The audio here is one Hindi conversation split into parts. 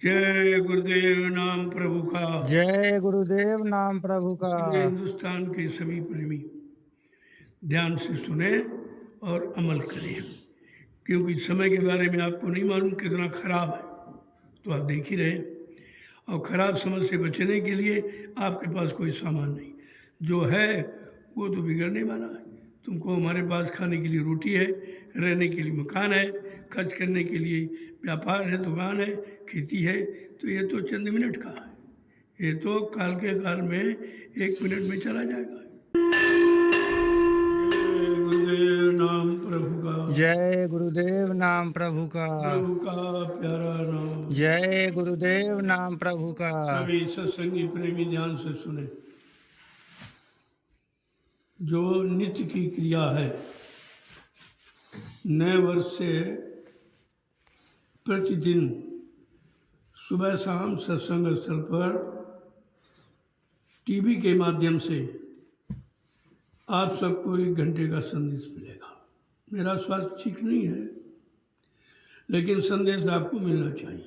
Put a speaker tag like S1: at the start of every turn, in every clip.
S1: जय गुरुदेव नाम प्रभु का।
S2: जय गुरुदेव नाम प्रभु का।
S1: पूरे हिंदुस्तान के सभी प्रेमी ध्यान से सुने और अमल करें, क्योंकि समय के बारे में आपको नहीं मालूम कितना खराब है, तो आप देख ही रहे। और ख़राब समय से बचने के लिए आपके पास कोई सामान नहीं, जो है वो तो बिगड़ने वाला है। तुमको हमारे पास खाने के लिए रोटी है, रहने के लिए मकान है, खर्च करने के लिए व्यापार है, दुकान है, खेती है, तो ये तो चंद मिनट का है। ये तो काल के काल में 1 मिनट में चला जाएगा। गुरुदेव नाम प्रभु का।
S2: जय गुरुदेव नाम प्रभु का।
S1: प्रभु का प्यारा नाम।
S2: जय गुरुदेव नाम प्रभु का।
S1: सभी सत्संगी प्रेमी ध्यान से सुने। जो नित्य की क्रिया है, नए वर्ष से प्रतिदिन सुबह शाम सत्संग स्थल पर टीवी के माध्यम से आप सबको 1 घंटे का संदेश मिलेगा। मेरा स्वास्थ्य ठीक नहीं है, लेकिन संदेश आपको मिलना चाहिए।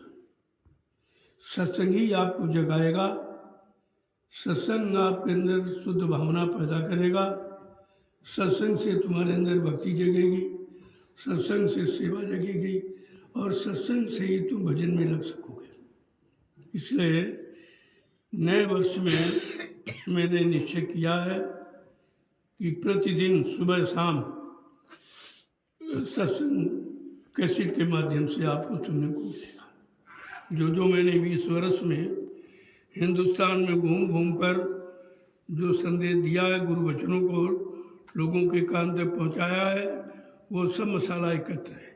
S1: सत्संग ही आपको जगाएगा, सत्संग आपके अंदर शुद्ध भावना पैदा करेगा, सत्संग से तुम्हारे अंदर भक्ति जगेगी, सत्संग से सेवा जगेगी, और सत्संग से ही तुम भजन में लग सकोगे। इसलिए नए वर्ष में मैंने निश्चय किया है कि प्रतिदिन सुबह शाम सत्संग कैसेट के माध्यम से आपको सुनने को मिलेगा। जो मैंने 20 वर्ष में हिंदुस्तान में घूम घूम कर जो संदेश दिया है, गुरु वचनों को लोगों के कान तक पहुंचाया है, वो सब मसाला एकत्र है।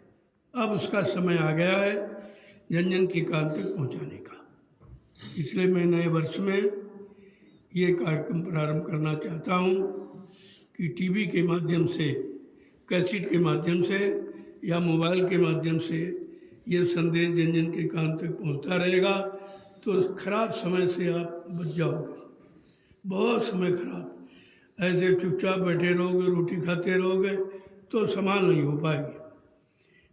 S1: अब उसका समय आ गया है जन जन के कान तक पहुंचाने का। इसलिए मैं नए वर्ष में ये कार्यक्रम प्रारंभ करना चाहता हूँ कि टीवी के माध्यम से, कैसेट के माध्यम से या मोबाइल के माध्यम से ये संदेश जन जन के कान तक पहुँचता रहेगा, तो खराब समय से आप बच जाओगे। बहुत समय खराब, ऐसे चुपचाप बैठे रहोगे, रोटी खाते रहोगे तो संभाल नहीं हो पाएगी।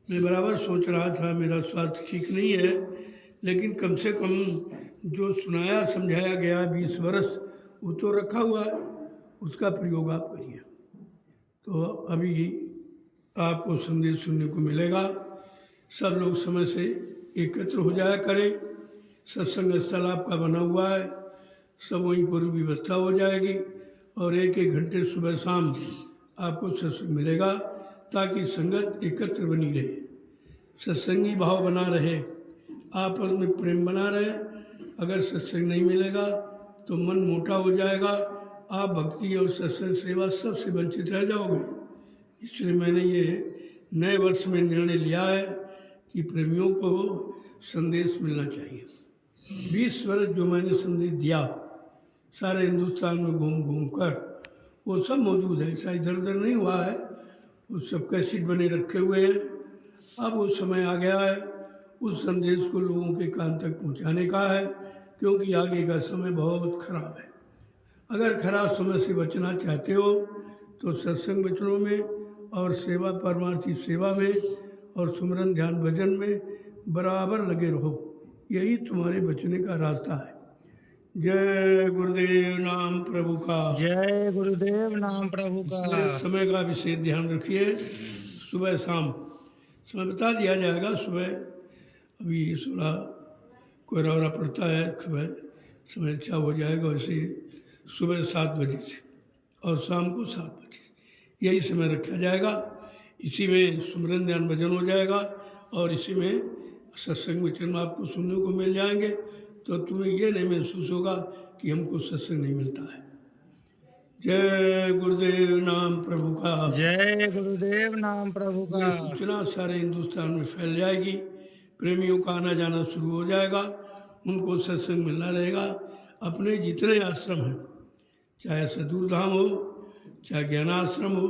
S1: मैं बराबर सोच रहा था मेरा स्वास्थ्य ठीक नहीं है, लेकिन कम से कम जो सुनाया समझाया गया 20 वर्ष वो तो रखा हुआ है, उसका प्रयोग आप करिए। तो अभी आपको संदेश सुनने को मिलेगा। सब लोग समय से एकत्र हो जाया करें। सत्संग स्थल आपका बना हुआ है, सब वहीं पर व्यवस्था हो जाएगी, और 1-1 घंटे सुबह शाम आपको सत्संग मिलेगा, ताकि संगत एकत्र बनी रहे, सत्संगी भाव बना रहे, आपस में प्रेम बना रहे। अगर सत्संग नहीं मिलेगा तो मन मोटा हो जाएगा, आप भक्ति और सत्संग सेवा सबसे वंचित रह जाओगे। इसलिए मैंने ये नए वर्ष में निर्णय लिया है कि प्रेमियों को संदेश मिलना चाहिए। 20 वर्ष जो मैंने संदेश दिया सारे हिंदुस्तान में घूम घूम कर, वो सब मौजूद है, ऐसा इधर उधर नहीं हुआ है, वो सब कैसेट बने रखे हुए हैं। अब वो समय आ गया है उस संदेश को लोगों के कान तक पहुंचाने का है, क्योंकि आगे का समय बहुत खराब है। अगर खराब समय से बचना चाहते हो तो सत्संग वचनों में और सेवा, परमार्थी सेवा में और सुमरन ध्यान भजन में बराबर लगे रहो, यही तुम्हारे बचने का रास्ता है। जय गुरुदेव नाम प्रभु का।
S2: जय गुरुदेव नाम प्रभु का।
S1: समय का विशेष ध्यान रखिए। सुबह शाम समय बता दिया जाएगा। सुबह अभी थोड़ा कोहरा पड़ता है, खबर समय अच्छा हो जाएगा। वैसे सुबह 7 बजे से और शाम को 7 बजे यही समय रखा जाएगा। इसी में सुमरन ध्यान भजन हो जाएगा, और इसी में सत्संग वचन आपको सुनने को मिल जाएंगे। तो तुम्हें ये नहीं महसूस होगा कि हमको सत्संग नहीं मिलता है। जय गुरुदेव नाम प्रभु का।
S2: जय गुरुदेव नाम प्रभु का।
S1: सूचना सारे हिंदुस्तान में फैल जाएगी, प्रेमियों का आना जाना शुरू हो जाएगा, उनको सत्संग मिलना रहेगा। अपने जितने आश्रम हैं, चाहे सदूर धाम हो, चाहे ज्ञानाश्रम हो,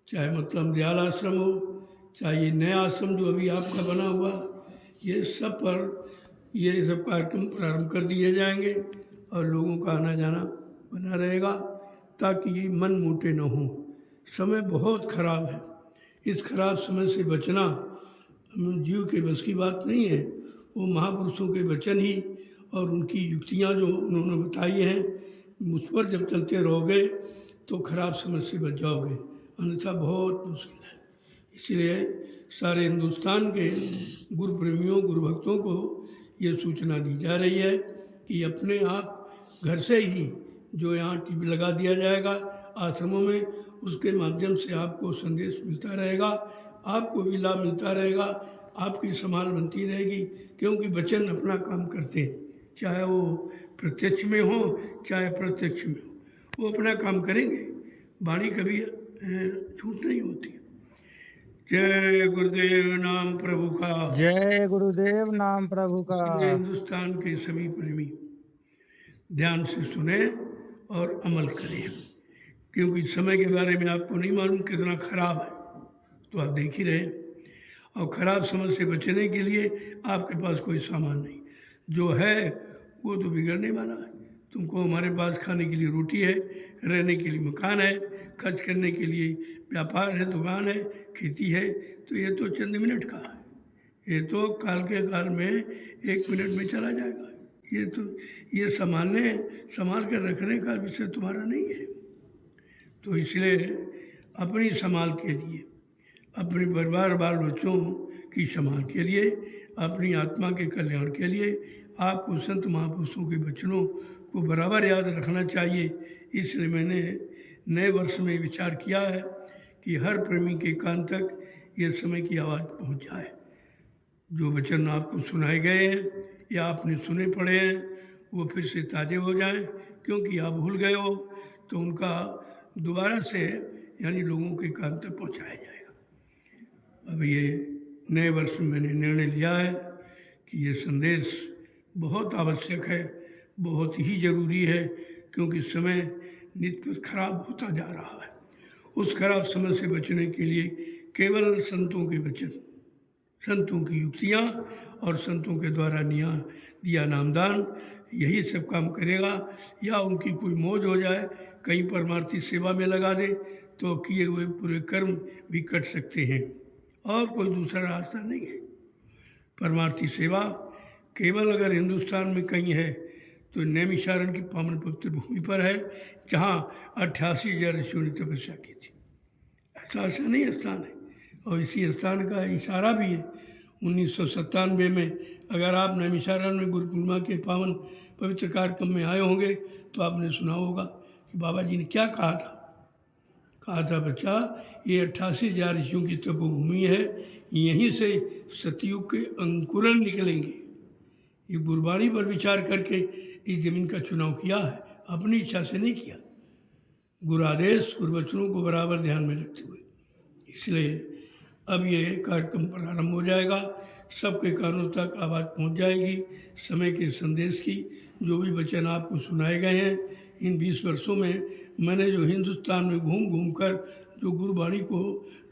S1: चाहे मतलब दयाल आश्रम हो, चाहे ये नया आश्रम जो अभी आपका बना हुआ, ये सब पर ये सब कार्यक्रम प्रारंभ कर दिए जाएंगे, और लोगों का आना जाना बना रहेगा, ताकि मन मोटे न हो। समय बहुत खराब है, इस खराब समय से बचना जीव के बस की बात नहीं है। वो महापुरुषों के वचन ही और उनकी युक्तियाँ जो उन्होंने बताई हैं, मुझ पर जब चलते रहोगे तो खराब समझ से बच जाओगे, अन्यथा बहुत मुश्किल है। इसलिए सारे हिंदुस्तान के गुरु प्रेमियों, गुरु भक्तों को ये सूचना दी जा रही है कि अपने आप घर से ही जो यहाँ टीवी लगा दिया जाएगा आश्रमों में, उसके माध्यम से आपको संदेश मिलता रहेगा, आपको भी लाभ मिलता रहेगा, आपकी संभाल बनती रहेगी, क्योंकि वचन अपना काम करते हैं, चाहे वो प्रत्यक्ष में हो चाहे प्रत्यक्ष में हो, वो अपना काम करेंगे। वाणी कभी झूठ नहीं होती। जय गुरुदेव नाम प्रभु का।
S2: जय गुरुदेव नाम प्रभु का।
S1: हिंदुस्तान के सभी प्रेमी ध्यान से सुने और अमल करें, क्योंकि समय के बारे में आपको नहीं मालूम कितना खराब है, तो आप देख ही रहे। और ख़राब समझ से बचने के लिए आपके पास कोई सामान नहीं, जो है वो तो बिगड़ने वाला है। तुमको हमारे पास खाने के लिए रोटी है, रहने के लिए मकान है, खर्च करने के लिए व्यापार है, दुकान है, खेती है, तो ये तो चंद मिनट का है, ये तो काल के काल में 1 मिनट में चला जाएगा। ये संभाल कर रखने का विषय तुम्हारा नहीं है। तो इसलिए अपनी संभाल के लिए, अपने परिवार बाल बच्चों की संभाल के लिए, अपनी आत्मा के कल्याण के लिए आपको संत महापुरुषों के वचनों को बराबर याद रखना चाहिए। इसलिए मैंने नए वर्ष में विचार किया है कि हर प्रेमी के कान तक ये समय की आवाज़ पहुंच जाए। जो वचन आपको सुनाए गए हैं या आपने सुने पढ़े हैं, वो फिर से ताज़े हो जाएं, क्योंकि आप भूल गए हो तो उनका दोबारा से यानी लोगों के कान तक पहुंचाया जाएगा। अब ये नए वर्ष में मैंने निर्णय लिया है कि ये संदेश बहुत आवश्यक है, बहुत ही ज़रूरी है, क्योंकि समय नित्य खराब होता जा रहा है। उस खराब समय से बचने के लिए केवल संतों के वचन, संतों की युक्तियाँ और संतों के द्वारा दिया नामदान यही सब काम करेगा। या उनकी कोई मौज हो जाए, कहीं परमार्थी सेवा में लगा दे तो किए हुए पूरे कर्म भी कट सकते हैं, और कोई दूसरा रास्ता नहीं है। परमार्थी सेवा केवल अगर हिंदुस्तान में कहीं है तो नैमिषारण्य की पावन पवित्र भूमि पर है, जहाँ 88,000 ऋषियों ने तपस्या की थी। ऐसा नहीं स्थान है, और इसी स्थान का इशारा भी है 1997 में। अगर आप नैमिषारण्य में गुरु पूर्णिमा के पावन पवित्र कार्यक्रम में आए होंगे तो आपने सुना होगा कि बाबा जी ने क्या कहा था बच्चा, ये 88,000 ऋषियों की तपोभूमि है, यहीं से सतयुग के अंकुरन निकलेंगे। ये गुरबाणी पर विचार करके इस जमीन का चुनाव किया है, अपनी इच्छा से नहीं किया, गुरु आदेश गुरु वचनों को बराबर ध्यान में रखते हुए। इसलिए अब ये कार्यक्रम प्रारंभ हो जाएगा, सबके कानों तक आवाज़ पहुंच जाएगी समय के संदेश की। जो भी वचन आपको सुनाए गए हैं इन 20 वर्षों में, मैंने जो हिंदुस्तान में घूम घूम कर जो गुरुवाणी को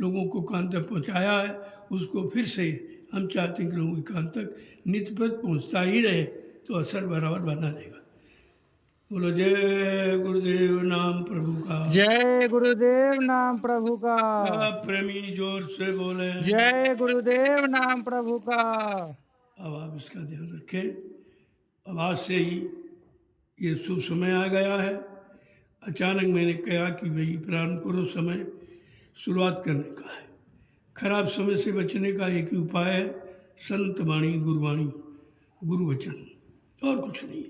S1: लोगों को कान तक पहुँचाया है, उसको फिर से हम चाहते हैं कि लोगों के कान तक नित्य प्रति पहुँचता ही रहे, तो असर बराबर बना रहेगा। बोलो जय गुरुदेव नाम प्रभु का।
S2: जय गुरुदेव नाम प्रभु का।
S1: प्रेमी जोर से बोले
S2: जय गुरुदेव नाम प्रभु का।
S1: अब आप इसका ध्यान रखें। अब आज से ही ये शुभ समय आ गया है। अचानक मैंने कहा कि भाई प्रारंभ करो, समय शुरुआत करने का है। खराब समय से बचने का एक ही उपाय है, संत वाणी, गुरुवाणी, गुरु वचन, और कुछ नहीं।